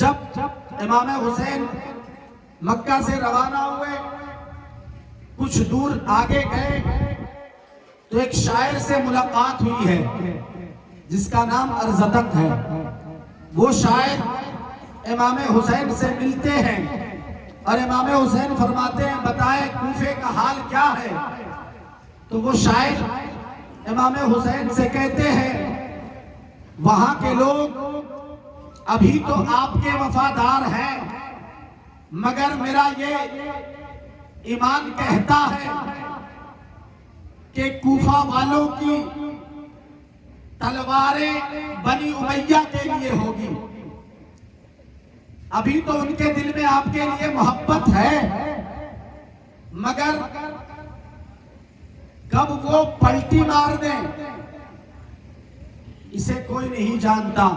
جب امام حسین مکہ سے روانہ ہوئے، کچھ دور آگے گئے تو ایک شاعر سے ملاقات ہوئی ہے جس کا نام ارزدق ہے۔ وہ شاعر امام حسین سے ملتے ہیں اور امام حسین فرماتے ہیں بتائیں کوفے کا حال کیا ہے؟ تو وہ شاعر امام حسین سے کہتے ہیں وہاں کے لوگ ابھی تو آپ کے وفادار ہیں، مگر میرا یہ ایمان کہتا ہے کہ کوفہ والوں کی تلواریں بنی امیہ کے لیے ہوگی۔ ابھی تو ان کے دل میں آپ کے لیے محبت ہے، مگر کب وہ پلٹی مار دیں اسے کوئی نہیں جانتا۔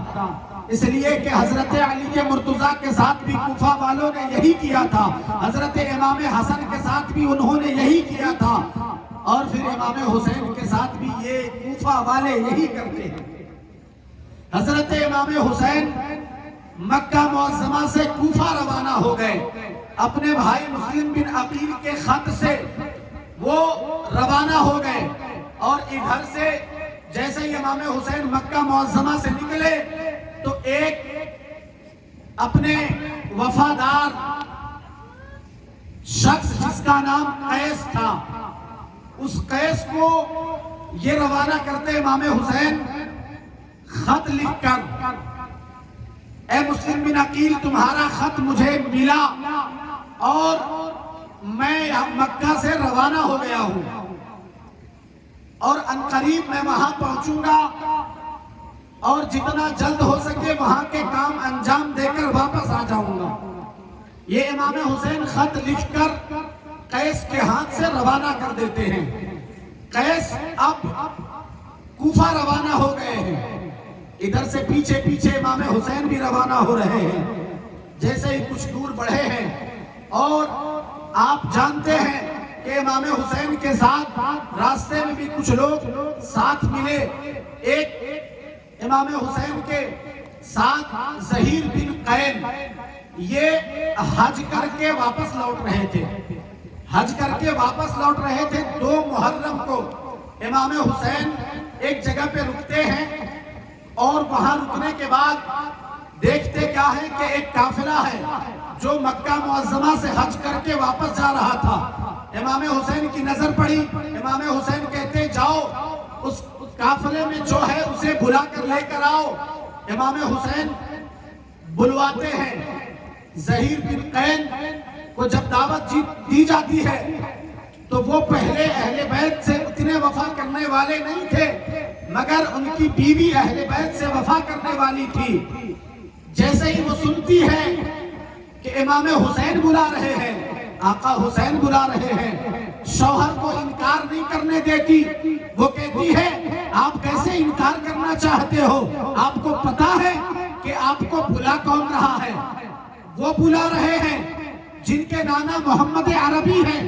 اس لیے کہ حضرت علی کے مرتضیٰ کے ساتھ بھی کوفہ والوں نے یہی کیا تھا، حضرت امام حسن کے ساتھ بھی انہوں نے یہی کیا تھا، اور پھر امام حسین کے ساتھ بھی یہ کوفہ والے یہی کرتے ہیں۔ حضرت امام حسین مکہ معظمہ سے کوفہ روانہ ہو گئے، اپنے بھائی مسلم بن عقیل کے خط سے وہ روانہ ہو گئے، اور ادھر سے جیسے ہی امام حسین مکہ معظمہ سے نکلے تو ایک اپنے وفادار شخص جس کا نام قیس تھا، اس قیس کو یہ روانہ کرتے امام حسین خط لکھ کر، اے مسلم بن عقیل تمہارا خط مجھے ملا اور میں مکہ سے روانہ ہو گیا ہوں، اور عنقریب میں وہاں پہنچوں گا اور جتنا جلد ہو سکے وہاں کے کام انجام دے کر واپس آ جاؤں گا۔ یہ امام حسین خط لکھ کر قیس کے ہاتھ سے روانہ کر دیتے ہیں۔ قیس اب کوفہ روانہ ہو گئے ہیں، ادھر سے پیچھے پیچھے امام حسین بھی روانہ ہو رہے ہیں۔ جیسے ہی کچھ دور بڑھے ہیں اور آپ جانتے ہیں کہ امام حسین کے ساتھ راستے میں بھی کچھ لوگ ساتھ ملے، ایک امام حسین کے ساتھ زہیر بن قین، یہ حج کر کے واپس لوٹ رہے تھے، حج کر کے واپس لوٹ رہے تھے۔ 2 محرم کو امام حسین ایک جگہ پہ رکتے ہیں، اور وہاں رکنے کے بعد دیکھتے کیا ہے کہ ایک قافلہ ہے جو مکہ معظمہ سے حج کر کے واپس جا رہا تھا۔ امام حسین کی نظر پڑی، امام حسین کہتے جاؤ اس قافلے میں جو ہے اسے بلا کر لے کر آؤ۔ امام حسین بلواتے ہیں۔ زہیر بن قین کو جب دعوت دی جاتی ہے تو وہ پہلے اہل بیت سے اتنے وفا کرنے والے نہیں تھے، مگر ان کی بیوی اہل بیت سے وفا کرنے والی تھی۔ جیسے ہی وہ سنتی ہے کہ امام حسین بلا رہے ہیں، آقا حسین بلا رہے ہیں، شوہر کو انکار نہیں کرنے دیتی۔ وہ کہتی ہے آپ کیسے انکار کرنا چاہتے ہو؟ آپ کو پتا ہے کہ آپ کو بلا کون رہا ہے؟ وہ بلا رہے ہیں جن کے نانا محمد عربی ہیں،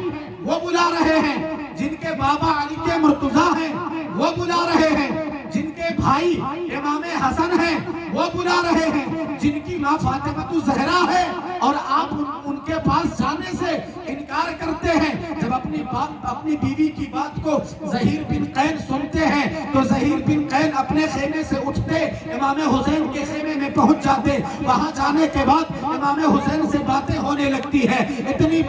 وہ بلا رہے ہیں جن کے بابا علی کے مرتضیٰ ہیں، وہ بلا رہے ہیں جن کے بھائی امام حسن ہیں، وہ بلا رہے ہیں جن کی ماں فاطمہ الزہرا ہے، اور آپ ان کے پاس جانے سے انکار کرتے ہیں۔ جب اپنی بیوی کی بات کو زہیر بن قین سنتے ہیں تو زہیر بن قین اپنے خیمے سے اٹھتے، امام حسین کے خیمے میں پہنچ جاتے۔ وہاں جانے کے بعد امام حسین سے باتیں ہونے لگتی ہے، اتنی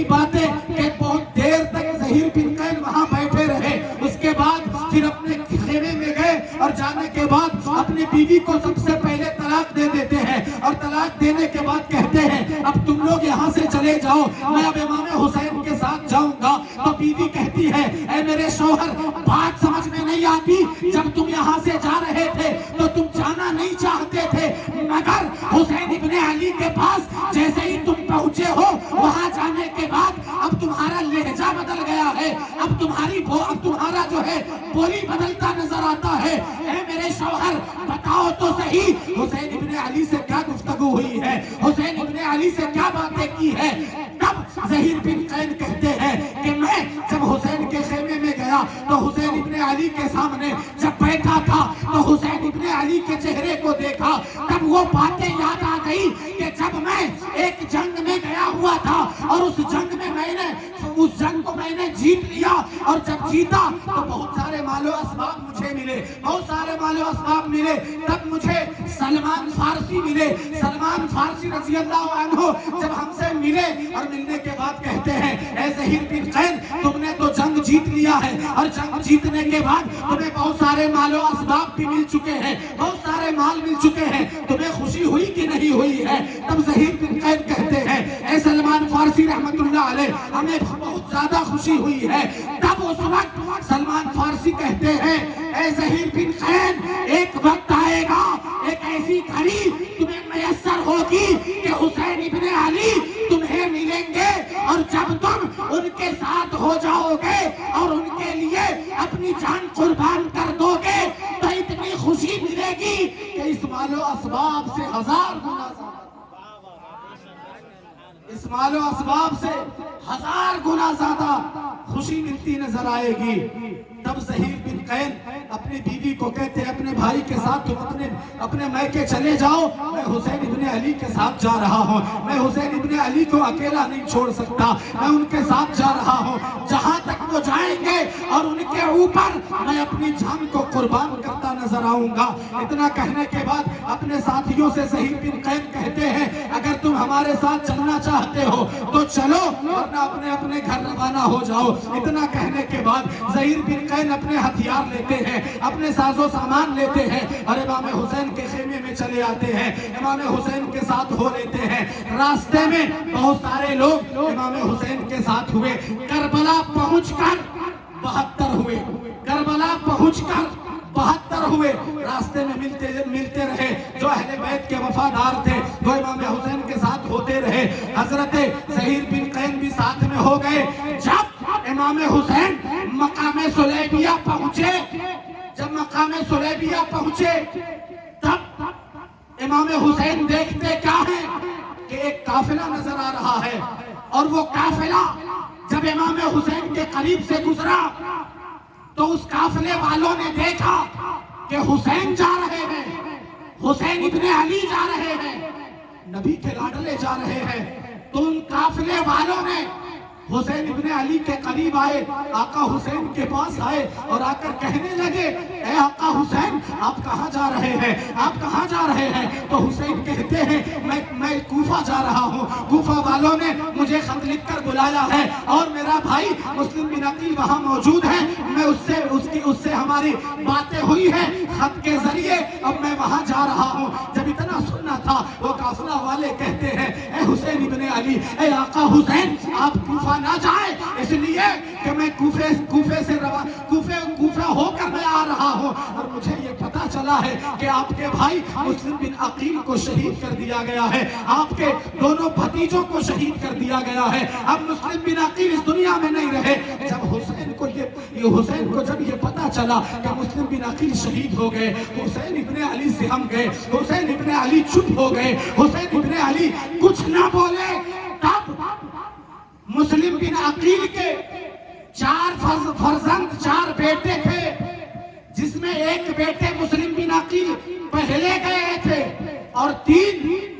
باتیں کہ بہت دیر تک زہیر بن قین وہاں بیٹھے رہے۔ اس کے بعد پھر اپنے خیمے میں گئے اور جانے کے بعد اپنی بیوی کو سب سے پہلے طلاق دے دیتے ہیں، اور طلاق دینے کے بعد کہتے ہیں اب تم لوگ یہاں سے چلے جاؤ، میں اب امام حسین کے ساتھ جاؤں گا۔ تو بیوی کہتی ہے اے میرے شوہر بات سمجھ میں نہیں آتی، جب تم یہاں سے جا رہے تھے تو تم جانا نہیں چاہتے تھے، مگر حسین ابن علی کے پاس جیسے ہی تم پہنچے ہو وہاں جانے کے بعد اب تمہارا لہجہ بدل گیا ہے، اب تمہارا جو ہے بولی بدلتا نظر آتا ہے۔ اے میرے شوہر بتاؤ تو صحیح حسین ابن علی سے کیا گفتگو ہوئی ہے، حسین ابن علی سے کیا باتیں کی ہے؟ تب زہیر بن قین کہتے ہیں کہ میں جب حسین کے خیمے میں گیا تو حسین ابن علی کے سامنے جب بیٹھا تھا تو حسین ابن علی کے چہرے کو دیکھا، تب وہ باتیں یاد آ گئی کہ جب میں ایک جنگ میں گیا ہوا تھا اور اس جنگ کو میں نے جیت لیا، اور جب جیتا تو بہت سارے مال و اسباب مجھے ملے، بہت سارے مال و اسباب ملے، تب مجھے سلمان فارسی ملے۔ سلمان فارسی رضی اللہ عنہ جب ہم سے ملے اور ملنے کے بعد کہتے ہیں اے زہیر بن قین، تم نے تو جنگ جیت لیا ہے، اور جنگ جیتنے کے بعد تمہیں بہت سارے مال و اسباب بھی مل چکے ہیں، بہت سارے مال مل چکے ہیں، تمہیں خوشی ہوئی کہ نہیں ہوئی ہے؟ تب زہیر بن قین کہتے ہیں اے سلمان فارسی رحمت اللہ علیہ، ہمیں بہت زیادہ خوشی ہوئی ہے۔ تب اس وقت سلمان فارسی کہتے ہیں اے زہیر بن قین، ایک وقت آئے گا، ایک ایسی گھڑی تمہیں میسر ہوگی کہ حسین ابن علی تمہیں ملیں گے، اور جب تم ان کے ساتھ ہو جاؤ گے اور ان کے لیے اپنی جان قربان کر دو گے تو اتنی خوشی ملے گی کہ اس مال و اسباب سے 1000 گنا زیادہ، اس مال و اسباب سے 1000 گنا زیادہ خوشی ملتی نظر آئے گی۔ تب زہیر بن قین اپنی بیوی کو کہتے ہیں اپنے بھائی کے ساتھ تم اپنے میکے چلے جاؤ، میں حسین ابن علی کے ساتھ جا رہا ہوں، میں حسین ابن علی کو اکیلا نہیں چھوڑ سکتا، میں ان کے ساتھ جا رہا ہوں، جہاں تک وہ جائیں گے اور ان کے اوپر میں اپنی جان کو قربان کرتا نظر آؤں گا۔ اتنا کہنے کے بعد اپنے ساتھیوں سے زہیر بن قین کہتے ہیں اگر تم ہمارے ساتھ چلنا چاہتے ہو تو چلو، ورنہ اپنے اپنے گھر روانہ ہو جاؤ۔ اتنا کہنے کے بعد زہیر بن قین اپنے ہتھیار لیتے ہیں، اپنے ساز و سامان لیتے ہیں اور امام حسین کے خیمے میں چلے آتے ہیں، امام حسین کے ساتھ ہو لیتے ہیں۔ راستے میں بہت سارے لوگ امام حسین کے ساتھ ہوئے، کربلا پہنچ کر 72 ہوئے، کربلا پہنچ کر 72 ہوئے، راستے میں ملتے رہے۔ جو اہل بیت کے وفادار تھے وہ امام حسین کے ساتھ ہوتے رہے۔ حضرت زہیر بن قین بھی ساتھ میں ہو گئے۔ جب امام حسین مقام سلیبیہ پہنچے، جب مقام سلیبیہ پہنچے تب امام حسین دیکھتے کیا ہے کہ ایک قافلہ نظر آ رہا ہے، اور وہ قافلہ جب امام حسین کے قریب سے گزرا تو اس قافلے والوں نے دیکھا کہ حسین جا رہے ہیں، حسین ابن علی جا رہے ہیں، نبی کے لاڈلے جا رہے ہیں۔ تو ان قافلے والوں نے حسین ابن علی کے قریب آئے، آقا حسین کے پاس آئے اور آ کر کہنے لگے اے آقا حسین آپ کہاں جا رہے ہیں، آپ کہاں جا رہے ہیں؟ تو حسین کہتے ہیں میں کوفہ جا رہا ہوں، کوفہ والوں نے مجھے خط لکھ کر بلایا ہے اور میرا بھائی مسلم بن عقیل وہاں موجود ہے، میں اس سے ہماری باتیں ہوئی ہیں خط کے ذریعے، اب میں وہاں جا رہا ہوں۔ جب اتنا سننا تھا وہ قافلہ والے کہتے ہیں اے حسین ابن علی، اے آقا حسین آپ کوفہ نہ جائے، اس لیے کہ میں کوفہ ہو کر میں آ رہا ہوں، اور مجھے یہ پتا چلا ہے کہ آپ کے بھائی مسلم بن عقیل کو شہید کر دیا گیا ہے، آپ کے دونوں بھتیجوں کو شہید کر دیا گیا ہے، اب مسلم بن عقیل اس دنیا میں نہیں رہے۔ جب حسین کو جب یہ پتا چلا کہ مسلم بن عقیل شہید ہو گئے، حسین ابن علی سے ہم گئے، حسین ابن علی چپ ہو گئے، حسین ابن علی کچھ نہ بولے۔ تب مسلم بن عقیل کے 4 فرزند 4 بیٹے تھے، جس میں ایک بیٹے مسلم بن عقیل پہلے گئے تھے اور 3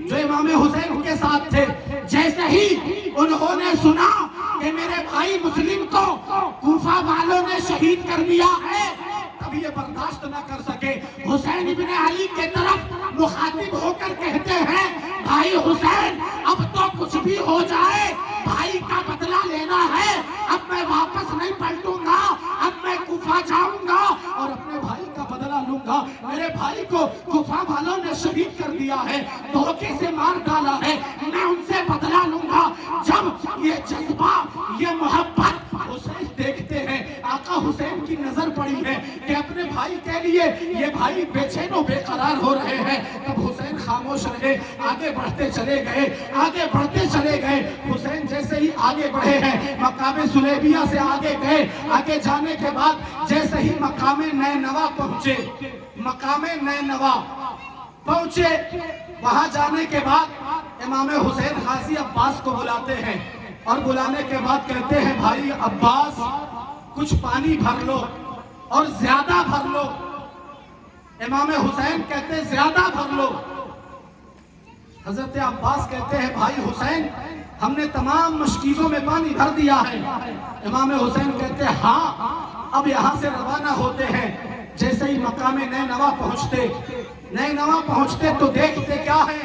جو امام حسین کے ساتھ تھے۔ جیسے ہی انہوں نے سنا کہ میرے بھائی مسلم کو کوفہ والوں نے شہید کر دیا ہے، تب یہ برداشت نہ کر سکے، حسین ابن علی کے طرف مخاطب ہو کر کہتے ہیں بھائی حسین اب تو کچھ بھی ہو جائے، بھائی کا بدلہ لینا ہے، اب میں واپس نہیں پلٹوں گا، اب میں کوفہ جاؤں گا اور اپنے بھائی کا بدلہ لوں گا۔ میرے بھائی کو کوفہ والوں نے شہید کر دیا ہے، دھوکے سے مار ڈالا ہے، میں ان سے بدلہ لوں گا۔ جب یہ جذبہ، یہ محبت حسین دیکھتے ہیں، آقا حسین کی نظر پڑی ہے کہ اپنے بھائی کے لیے یہ بھائی بے چین و بے قرار ہو رہے ہیں، تب حسین خاموش رہے، آگے بڑھتے چلے گئے، آگے بڑھتے چلے گئے۔ حسین جیسے ہی آگے بڑھے ہیں، مقام سلیبیہ سے آگے گئے، آگے جانے کے بعد جیسے ہی مقام نینوا پہنچے، مقام نینوا پہنچے، وہاں جانے کے بعد امام حسین غازی عباس کو بلاتے ہیں اور بلانے کے بعد کہتے ہیں بھائی عباس کچھ پانی بھر لو اور زیادہ بھر لو۔ امام حسین کہتے ہیں زیادہ بھر لو۔ حضرت عباس کہتے ہیں بھائی حسین ہم نے تمام مشکیزوں میں پانی بھر دیا ہے۔ امام حسین کہتے ہیں ہاں اب یہاں سے روانہ ہوتے ہیں۔ جیسے ہی مقام نینوا پہنچتے تو دیکھتے کیا ہے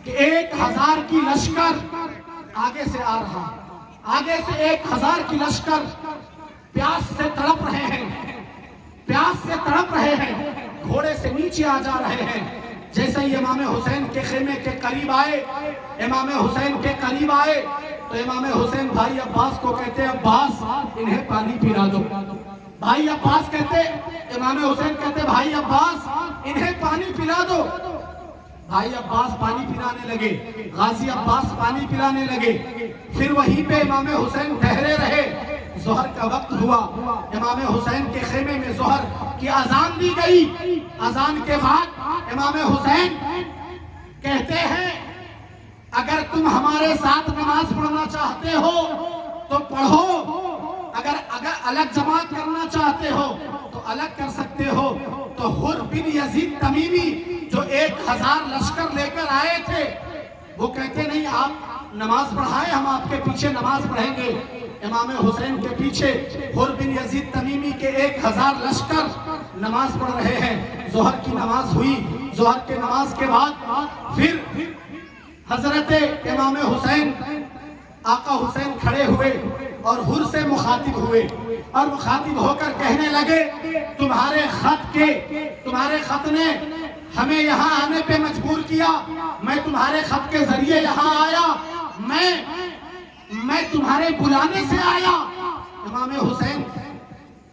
کہ 1000 کی لشکر آگے سے آ رہا، آگے سے 1000 کی لشکر پیاس سے تڑپ رہے ہیں، گھوڑے سے نیچے آ جا رہے ہیں۔ جیسے ہی امام حسین کے خیمے کے قریب آئے تو امام حسین بھائی عباس کو کہتے ہیں عباس انہیں پانی پلا دو۔ بھائی عباس کہتے امام حسین کہتے بھائی عباس انہیں پانی پلا دو۔ بھائی عباس پانی پلانے لگے، غازی عباس پانی پلانے لگے۔ پھر وہیں پہ امام حسین ٹھہرے رہے۔ ظہر کا وقت ہوا، امام حسین کے خیمے میں ظہر کی اذان دی گئی۔ اذان کے بعد امام حسین کہتے ہیں اگر تم ہمارے ساتھ نماز پڑھنا چاہتے ہو تو پڑھو، اگر الگ جماعت کرنا چاہتے ہو تو الگ کر سکتے ہو۔ تو حر بن یزید تمیمی جو 1000 لشکر لے کر آئے تھے وہ کہتے نہیں آپ نماز پڑھائیں، ہم آپ کے پیچھے نماز پڑھیں گے۔ امام حسین کے پیچھے حر بن یزید تمیمی کے 1000 لشکر نماز پڑھ رہے ہیں۔ ظہر کی نماز ہوئی، ظہر کے نماز کے بعد پھر حضرت امام حسین آقا حسین کھڑے ہوئے اور حر سے مخاطب ہوئے اور مخاطب ہو کر کہنے لگے تمہارے خط نے ہمیں یہاں آنے پہ مجبور کیا، میں تمہارے خط کے ذریعے یہاں آیا، میں تمہارے بلانے سے آیا۔ امام حسین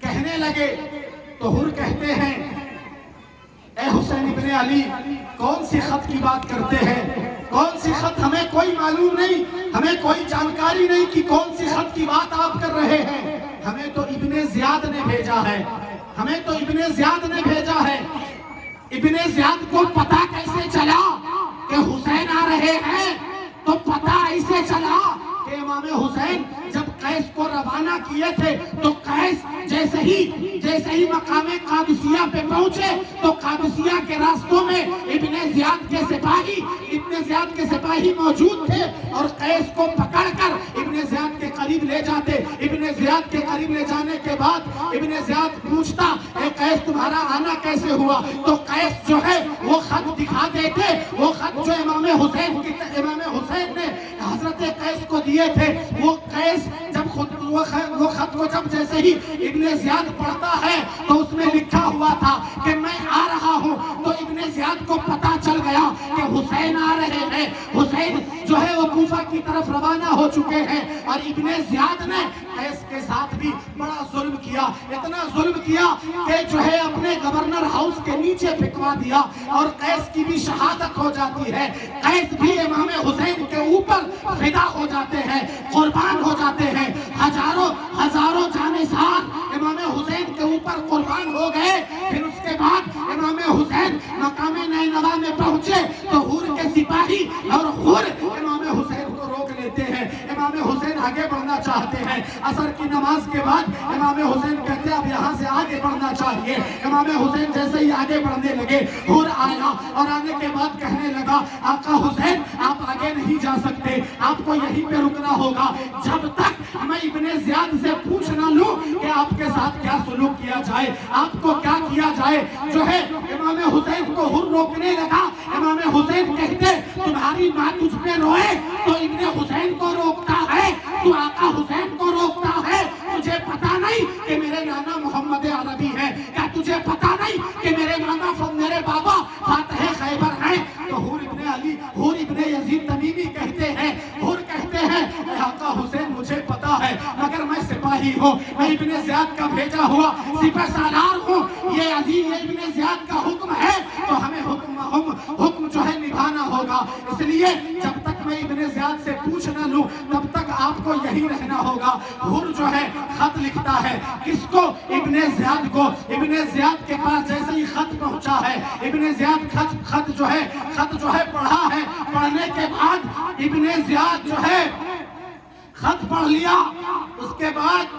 کہنے لگے تو حر کہتے ہیں اے حسین ابن علی کون سی خط کی بات کرتے ہیں؟ کون سی خط؟ ہمیں کوئی معلوم نہیں، ہمیں کوئی جانکاری نہیں کہ کون سی خط کی بات آپ کر رہے ہیں۔ ہمیں تو ابن زیاد نے بھیجا ہے، ابن زیاد کو پتہ کیسے چلا کہ حسین آ رہے ہیں؟ تو پتہ ایسے چلا کہ امام حسین جب قیس کو روانہ کیے تھے تو قیس جیسے ہی مقام قادسیہ پہ پہنچے تو قادسیہ کے راستوں میں ابن زیاد کے سپاہی موجود تھے اور قیس کو پکڑ کر ابن زیاد کے قریب لے جاتے۔ ابن زیاد کے قریب لے جانے کے بعد ابن زیاد پوچھتا اے قیس تمہارا آنا کیسے ہوا؟ تو قیس جو ہے وہ خط دکھا دیتے، وہ خط جو امام حسین نے حضرت قیس کو دیے تھے۔ وہ قیس وہ خط کو جیسے ہی ابن زیاد پڑھتا ہے تو اس میں لکھا ہوا تھا کہ میں آ رہا ہوں۔ تو ابن زیاد کو پتا چل گیا کہ حسین آ رہے ہیں، حسین جو ہے وہ کوفہ کی طرف روانہ ہو چکے ہیں۔ اور ابن زیاد نے قیس کے ساتھ بھی بڑا ظلم کیا، اتنا ظلم کیا کہ جو ہے اپنے گورنر ہاؤس کے نیچے پھینکوا دیا اور قیس کی بھی شہادت ہو جاتی ہے۔ قیس بھی امام حسین کے اوپر فدا ہو جاتے ہیں، قربان ہو جاتے ہیں۔ ہزاروں جانثار امام حسین کے اوپر قربان ہو گئے۔ پھر اس کے بعد امام حسین مقام نینوا میں پہنچے تو حور کے سپاہی اور حور امام حسین کو روک لیتے ہیں۔ امام حسین آگے بڑھنا چاہتے ہیں۔ عصر کی نماز کے بعد امام حسین کہتے ہیں اب یہاں سے آگے بڑھنا چاہیے۔ امام حسین جیسے ہی آگے بڑھنے لگے حور آیا اور آنے کے بعد کہنے لگا آقا حسین آپ آگے نہیں جا سکتے، آپ کو یہیں پہ رکنا ہوگا جب تک میں ابن زیاد سے پوچھ نہ لوں کہ آپ کے ساتھ کیا سلوک کیا جائے، آپ کو کیا کیا جائے۔ جو ہے امام حسین کو حر روکنے لگا۔ امام حسین کہتے تمہاری ماں تجھ پہ روئے تو ابن حسین کو روکتا ہے، تو آقا حسین کو روکتا ہے۔ تجھے پتا نہیں کہ میرے نانا محمد عربی ہے؟ کیا تجھے پتا نہیں کہ میرے بابا فاتح خیبر ہیں؟ تو حر ابن یزید تمیمی کہتے ہیں آقا حسین مجھے پتا ہے مگر میں سپاہی ہوں، میں ابن زیاد کا بھیجا ہوا سپہ سالار ہوں، یہ ابن زیاد کا حکم ہے تو ہمیں حکم جو ہے نبھانا ہوگا۔ اس لیے جب تک میں ابن زیاد سے پوچھ نہ لوں تب تک آپ کو یہی رہنا ہوگا۔ حر جو ہے خط لکھتا ہے کس کو؟ ابن زیاد کو۔ ابن زیاد کے پاس جیسے ہی خط پہنچا ہے ابن زیاد خط جو ہے پڑھا ہے۔ پڑھنے کے بعد ابن زیاد جو ہے خط پڑھ لیا، اس کے بعد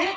1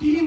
3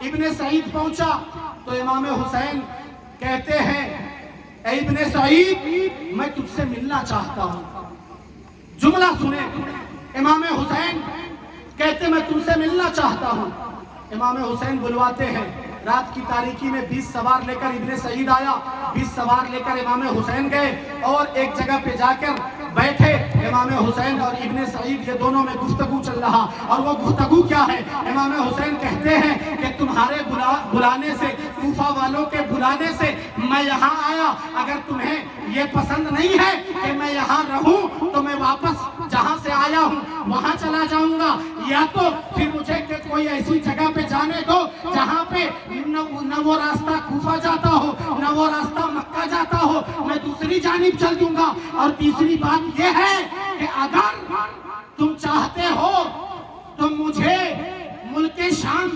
ابن سعید پہنچا تو امام حسین کہتے ہیں اے ابن سعید میں تجھ سے ملنا چاہتا ہوں. جملہ سنیں, امام حسین کہتے میں تم سے ملنا چاہتا ہوں. امام حسین بلواتے ہیں, رات کی تاریکی میں 20 سوار لے کر ابن سعید آیا, 20 سوار لے کر امام حسین گئے اور ایک جگہ پہ جا کر بیٹھے. امام حسین اور ابن سعید یہ دونوں میں گفتگو چل رہا, اور وہ گفتگو کیا ہے؟ امام حسین کہتے ہیں کہ تمہارے بلانے سے, کوفہ والوں کے بلانے سے میں یہاں آیا. اگر تمہیں یہ پسند نہیں ہے کہ میں یہاں رہوں تو میں واپس جہاں سے آیا ہوں وہاں چلا جاؤں گا, یا تو پھر مجھے کہ کوئی ایسی جگہ پہ جانے دو جہاں پہ نہ وہ راستہ کوفہ جاتا ہو نہ وہ راستہ مکہ جاتا ہو, میں دوسری جانب چل دوں گا. اور تیسری بات یہ ہے کہ اگر تم چاہتے ہو تو مجھے ملک شام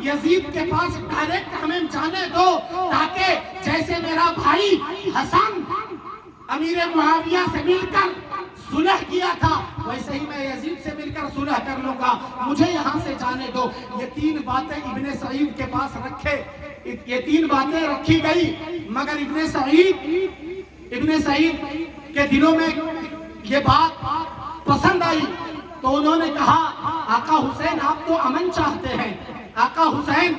یزید کے پاس ڈائریکٹ ہمیں جانے دو, تاکہ جیسے میرا بھائی حسن امیر معاویہ سے مل کر صلح کیا تھا ویسے ہی میں یزید سے مل کر صلح کر لوں گا, مجھے یہاں سے جانے دو. یہ 3 باتیں ابن سعید کے پاس یہ 3 باتیں رکھی گئی, مگر ابن سعید کے دلوں میں یہ بات پسند آئی. تو انہوں نے کہا آقا حسین آپ تو امن چاہتے ہیں, آقا حسین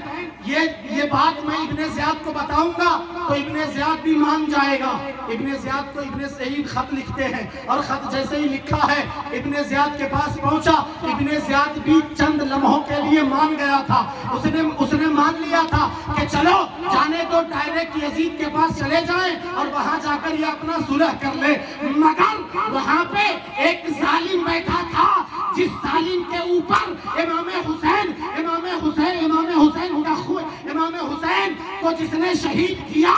یہ بات میں ابن زیاد کو بتاؤں گا تو ابن زیاد بھی مان جائے گا. ابن زیاد کو ابن سعید خط لکھتے ہیں, اور خط جیسے ہی لکھا ہے ابن زیاد کے پاس پہنچا. ابن زیاد بھی چند لمحوں کے لیے مان گیا تھا, اس نے مان لیا تھا کہ چلو جانے تو ڈائریکٹ یزید کے پاس چلے جائیں اور وہاں جا کر یہ اپنا صلح کر لے. مگر وہاں پہ ایک ظالم بیٹھا تھا, جس ظالم کے اوپر امام حسین کو جس نے شہید کیا,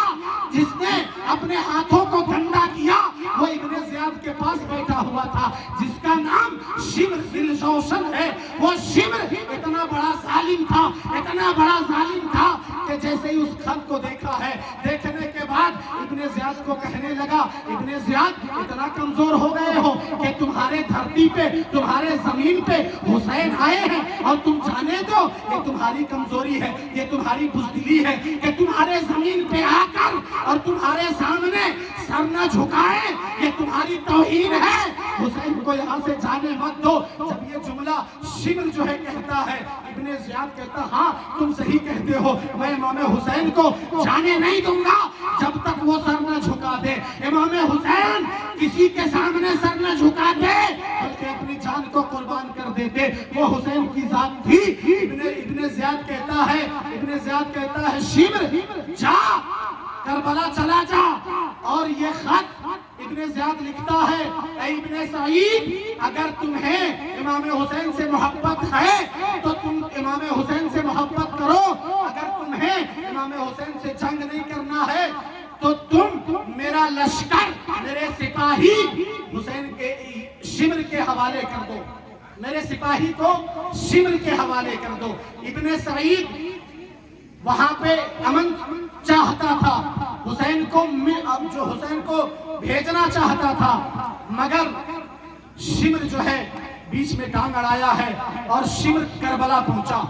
جس نے اپنے ہاتھوں کو گندا کیا, وہ ابن زیاد کے پاس بیٹھا ہوا تھا, جس کا نام شمر ذی الجوشن ہے. وہ شمر اتنا بڑا ظالم تھا کہ جیسے ہی اس خط کو دیکھا ہے, دیکھنے کے بعد ابن زیاد کو کہنے لگا ابن زیاد اتنا کمزور ہو گئے ہو کہ تمہارے دھرتی پہ تمہارے زمین پہ حسین آئے ہیں اور تم جانے دو. یہ تمہاری کمزوری ہے, یہ تمہاری بزدلی ہے کہ تمہارے زمین پہ آ کر اور تمہارے سامنے سر نہ جھکائے, یہ تمہاری توہین ہے. حسین کو یہاں سے جانے مت دو. جب یہ جملہ شمر جو ہے کہتا ہے, ابن زیاد کہتا ہاں تم صحیح کہتے ہو, میں امام حسین کو جانے نہیں دوں گا جب تک وہ سر نہ جھکا دے. امام حسین کسی کے سامنے سر نہ جھکا دے بلکہ اپنی جان کو قربان کر دیتے. وہ حسین کی ذات تھی. ابن زیاد کہتا ہے شمر جا کربلا چلا جا. اور یہ خط ابن زیاد لکھتا ہے اے ابن سعید اگر تمہیں امام حسین سے محبت ہے تو تم امام حسین سے محبت کرو, اگر تمہیں امام حسین سے جنگ نہیں کرنا ہے تو تم میرا لشکر میرے سپاہی حسین کے شمر کے حوالے کر دو, میرے سپاہی کو شمر کے حوالے کر دو. ابن سعید وہاں پہ امن چاہتا تھا, حسین کو بھیجنا چاہتا تھا, مگر شمر جو ہے بیچ میں ٹانگ اڑایا ہے اور شمر کربلا پہنچا.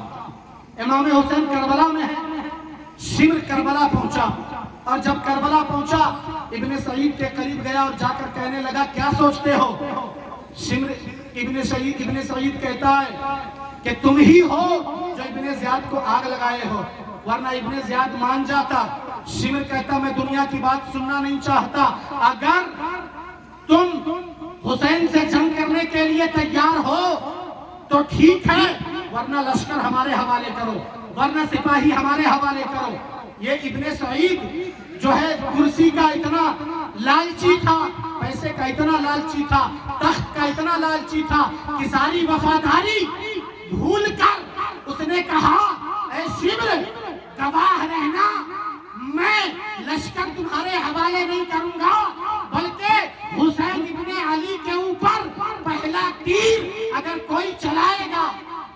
امام حسین کربلا میں ہے, شمر کربلا پہنچا. اور جب کربلا پہنچا ابن سعید کے قریب گیا اور جا کر کہنے لگا کیا سوچتے ہو؟ ابن سعید کہتا ہے کہ تم ہی ہو جو ابن زیاد کو آگ لگائے ہو, ورنہ ابن زیاد مان جاتا. شمر کہتا میں دنیا کی بات سننا نہیں چاہتا, اگر تم حسین سے جنگ کرنے کے لیے تیار ہو تو ٹھیک ہے, ورنہ لشکر ہمارے حوالے کرو, ورنہ سپاہی ہمارے حوالے کرو. یہ ابن سعید جو ہے کرسی کا اتنا لالچی تھا, پیسے کا اتنا لالچی تھا, تخت کا اتنا لالچی تھا کہ ساری وفاداری بھول کر اس نے کہا اے شمر گواہ رہنا, میں لشکر تمہارے حوالے نہیں کروں گا, بلکہ حسین ابن علی کے اوپر پہلا تیر اگر کوئی چلائے گا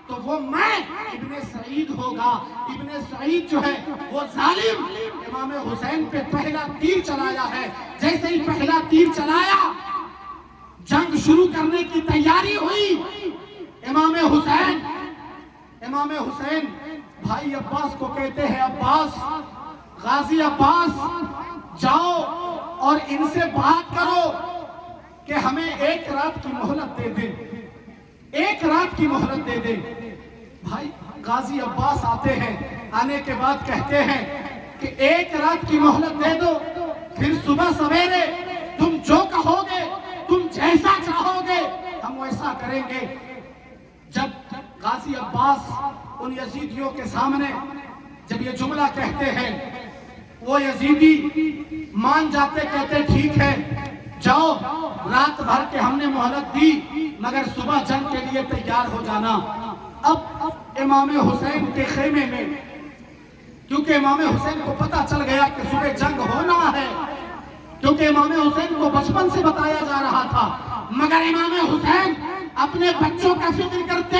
تو وہ میں ابن سعید ہوگا. ابن سعید جو ہے وہ ظالم امام حسین پہ پہلا تیر چلایا ہے. جیسے ہی پہلا تیر چلایا جنگ شروع کرنے کی تیاری ہوئی. امام حسین بھائی عباس کو کہتے ہیں عباس، غازی عباس جاؤ اور ان سے بات کرو کہ ہمیں ایک رات کی مہلت دے دے، ایک رات کی مہلت دے دے۔ بھائی غازی عباس آتے ہیں، آنے کے بعد کہتے ہیں کہ ایک رات کی مہلت دے دو، پھر صبح سویرے تم جو کہو گے، تم جیسا چاہو گے ہم ویسا کریں گے۔ جب غازی عباس ان یزیدیوں کے سامنے جب یہ جملہ کہتے ہیں، وہ یزیدی مان جاتے، کہتے ٹھیک ہے جاؤ، رات بھر کے ہم نے مہلت دی مگر صبح جنگ کے لیے تیار ہو جانا۔ اب امام حسین کے خیمے میں، کیونکہ امام حسین کو پتا چل گیا کہ صبح جنگ ہونا ہے، کیونکہ امام حسین کو بچپن سے بتایا جا رہا تھا، مگر امام حسین اپنے بچوں کا فکر کرتے،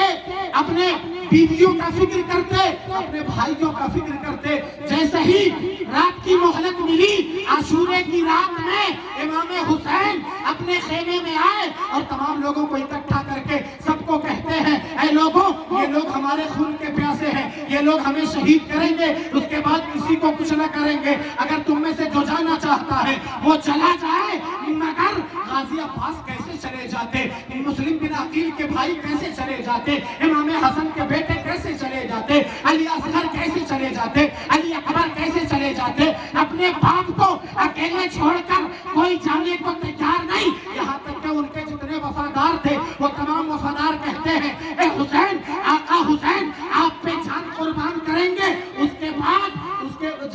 اپنے بیویوں کا فکر کرتے، اپنے بھائیوں کا فکر کرتے۔ جیسے ہی رات کی مہلت ملی، عاشورے کی رات میں امام حسین اپنے خیمے میں آئے اور تمام لوگوں کو اکٹھا کر کے سب کو کہتے ہیں، اے لوگوں، یہ لوگ ہمارے خون کے پیاسے ہیں، یہ لوگ ہمیں شہید کریں گے، اس کے بعد کسی کو کچھ نہ کریں گے، اگر تم میں سے جو جانا چاہتا ہے وہ چلا جائے، مگر غازی عباس کیسے چلے جاتے، مسلم بن عقیل کے بھائی کیسے چلے جاتے، امام حسن کے بیٹے کیسے چلے جاتے، علی اصغر کیسے چلے جاتے، علی اکبر کیسے چلے جاتے، اپنے باپ کو اکیلے چھوڑ کر کوئی جانے کو تیار نہیں۔ یہاں تک کہ ان کے جتنے وفادار تھے وہ تمام وفادار کہتے ہیں، اے حسین، آقا حسین، آپ پہ جان قربان کریں گے، اس کے بعد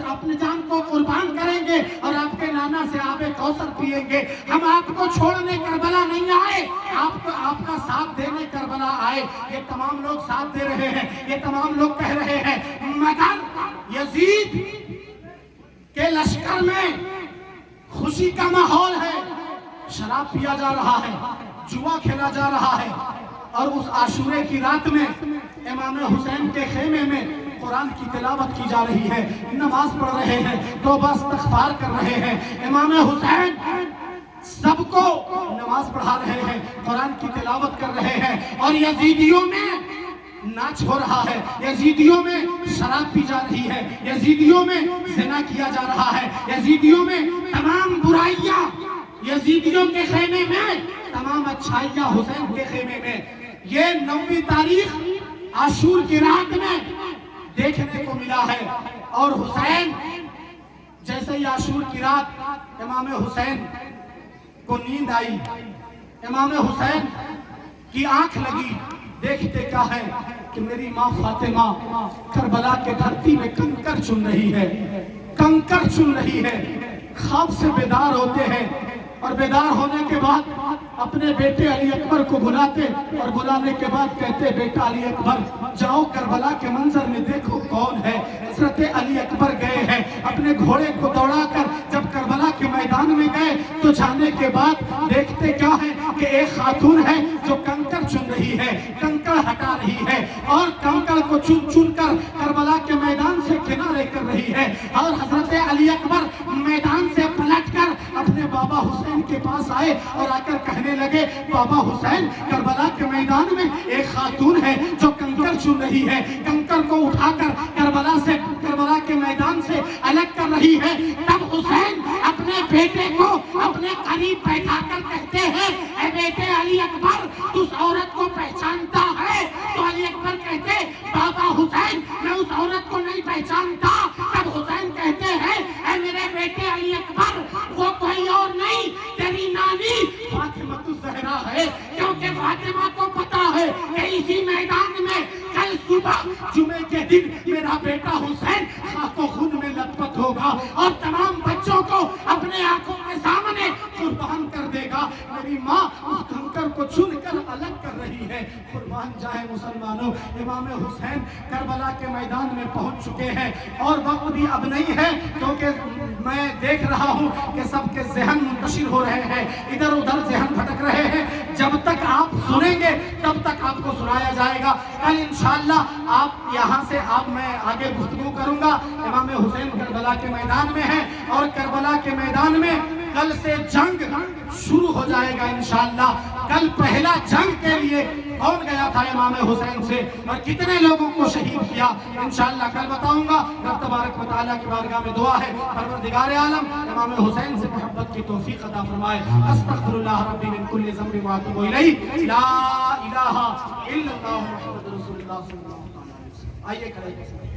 اپنے جان کو قربان کریں گے اور آپ کے نانا سے آب کوثر پیئیں گے۔ ہم آپ کو چھوڑنے کربلا نہیں آئے، آپ کا ساتھ دینے کربلا آئے۔ یہ تمام لوگ ساتھ دے رہے ہیں، یہ تمام لوگ کہہ رہے ہیں، مگر یزید کے لشکر میں خوشی کا ماحول ہے، شراب پیا جا رہا ہے، جوا کھیلا جا رہا ہے، اور اس عاشورے کی رات میں امام حسین کے خیمے میں قرآن کی تلاوت کی جا رہی ہے، نماز پڑھ رہے ہیں، توبہ استغفار کر رہے ہیں۔ امام حسین سب کو نماز پڑھا رہے ہیں، قرآن کی تلاوت کر رہے ہیں، اور یزیدیوں میں ناچ ہو رہا ہے، یزیدیوں میں شراب پی جا رہی ہے، یزیدیوں میں زنا کیا جا رہا ہے، یزیدیوں میں تمام برائیاں، یزیدیوں کے خیمے میں تمام اچھائیاں حسین کے خیمے میں۔ یہ 9 تاریخ عاشور کی رات میں دیکھنے کو ملا ہے، اور حسین جیسے ہی عاشور کی رات امام حسین کو نیند آئی، امام حسین کی آنکھ لگی، دیکھتے کیا ہے کہ میری ماں فاطمہ کربلا کے دھرتی میں کنکر چن رہی ہے، کنکر چن رہی ہے۔ خواب سے بیدار ہوتے ہیں، اور بیدار ہونے کے بعد اپنے بیٹے علی اکبر کو بلاتے، اور بلانے کے بعد کہتے، بیٹا علی اکبر جاؤ کربلا کے منظر میں دیکھو کون ہے۔ حضرت علی اکبر گئے ہیں، اپنے گھوڑے کو دوڑا کر جب کربلا کے میدان میں گئے تو جانے کے بعد دیکھتے کیا ہے کہ ایک خاتون ہے جو کنکر چن رہی ہے، کنکر ہٹا رہی ہے، اور کنکر کو چن چن کر کربلا کے میدان سے کنارے کر رہی ہے۔ اور حضرت علی اکبر میدان سے پلٹ کر اپنے بابا حسین کے پاس آئے اور آ کر کہنے لگے، بابا حسین، کربلا کے میدان میں ایک خاتون ہے جو کنکر چن رہی ہے، کنکر کو اٹھا کر کربلا کے میدان سے الگ کر رہی ہے۔ تب حسین اپنے بیٹے کو اپنے قریب بیٹھا کر کہتے ہیں، اے بیٹے علی اکبر، تو اس عورت کو پہچانتا ہے؟ تو علی اکبر کہتے، بابا حسین، میں اس عورت کو نہیں پہچانتا۔ تب حسین کہتے ہیں، اے میرے بیٹے علی اکبر، وہ کوئی اور نہیں، تیری نانی فاطمہ الزہرا ہے، کیونکہ فاطمہ کو پتا ہے کہ اسی میدان میں کل صبح جمعے کے دن میرا بیٹا حسین خاک و خون میں لت پت ہوگا اور تمام بچوں کو اپنے آنکھوں کے سامنے قربان کر دے گا۔ میری ماں اس کنکر کو چن کر الگ کر رہی ہے۔ قربان جائے مسلمانوں، امام حسین کربلا کے میدان میں پہنچ چکے ہیں، اور وقت بھی اب نہیں ہے، کیونکہ میں دیکھ رہا ہوں کہ سب کے ذہن منتشر ہو رہے ہیں، ادھر ادھر ذہن بھٹک رہے ہیں۔ جب تک آپ سنیں گے تب تک آپ کو سنایا جائے گا۔ کل انشاءاللہ آپ یہاں سے میں آگے گفتگو کروں گا۔ امام حسین کربلا کے میدان میں ہیں، اور کربلا کے میدان میں کل سے جنگ شروع ہو جائے گا انشاءاللہ۔ کل پہلا جنگ کے لیے کون گیا تھا امام حسین سے اور کتنے لوگوں کو شہید کیا انشاءاللہ کل بتاؤں گا. رب تبارک و تعالیٰ کی بارگاہ میں دعا ہے پروردگار عالم امام حسین سے محبت کی توفیق عطا فرمائے. استغفر اللہ ربی من کل ذنب واتوب الیہ. لا الہ الا اللہ محمد رسول اللہ صلی اللہ علیہ وسلم. آئیے کھڑے.